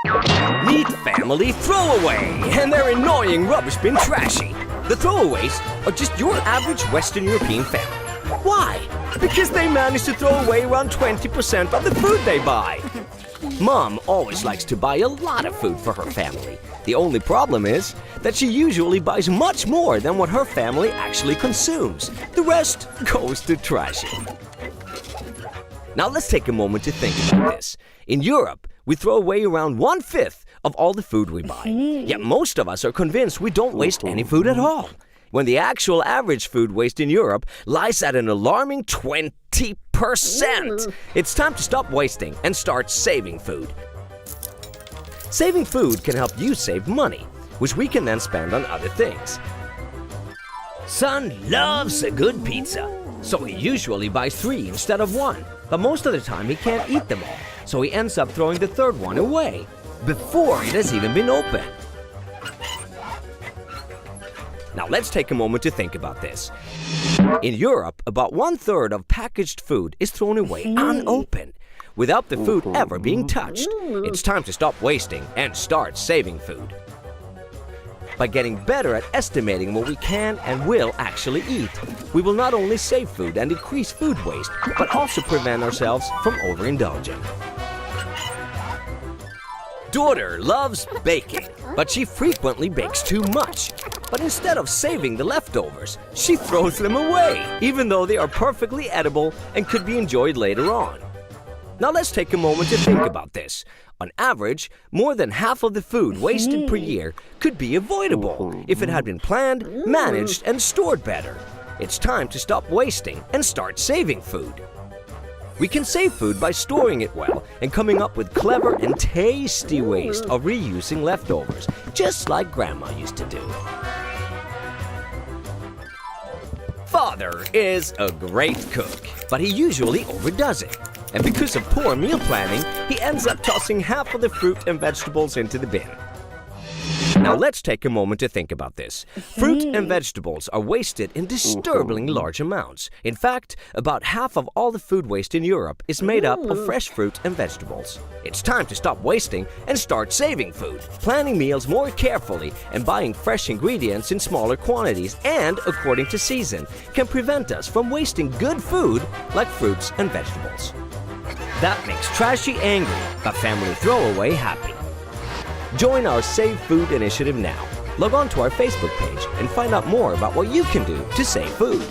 Meet Family Throwaway and their annoying rubbish bin Trashy. The throwaways are just your average Western European family. Why? Because they manage to throw away around 20% of the food they buy. Mom always likes to buy a lot of food for her family. The only problem is that she usually buys much more than what her family actually consumes. The rest goes to Trashy. Now let's take a moment to think about this. In Europe, we throw away around 1/5 of all the food we buy. Yet most of us are convinced we don't waste any food at all, when the actual average food waste in Europe lies at an alarming 20%. It's time to stop wasting and start saving food. Saving food can help you save money, which we can then spend on other things. Son loves a good pizza, so he usually buys 3 instead of 1. But most of the time he can't eat them all, so he ends up throwing the 3rd one away before it has even been opened. Now let's take a moment to think about this. In Europe, about 1/3 of packaged food is thrown away unopened, without the food ever being touched. It's time to stop wasting and start saving food. By getting better at estimating what we can and will actually eat, we will not only save food and decrease food waste, but also prevent ourselves from overindulging. Daughter loves baking, but she frequently bakes too much. But instead of saving the leftovers, she throws them away, even though they are perfectly edible and could be enjoyed later on. Now let's take a moment to think about this. On average, more than half of the food wasted per year could be avoidable if it had been planned, managed, and stored better. It's time to stop wasting and start saving food. We can save food by storing it well and coming up with clever and tasty ways of reusing leftovers, just like Grandma used to do. Father is a great cook, but he usually overdoes it. And because of poor meal planning, he ends up tossing half of the fruit and vegetables into the bin. Now let's take a moment to think about this. Fruit and vegetables are wasted in disturbingly large amounts. In fact, about half of all the food waste in Europe is made up of fresh fruit and vegetables. It's time to stop wasting and start saving food. Planning meals more carefully and buying fresh ingredients in smaller quantities and according to season can prevent us from wasting good food like fruits and vegetables. That makes Trashy angry, but Family Throwaway happy. Join our Save Food initiative now. Log on to our Facebook page and find out more about what you can do to save food.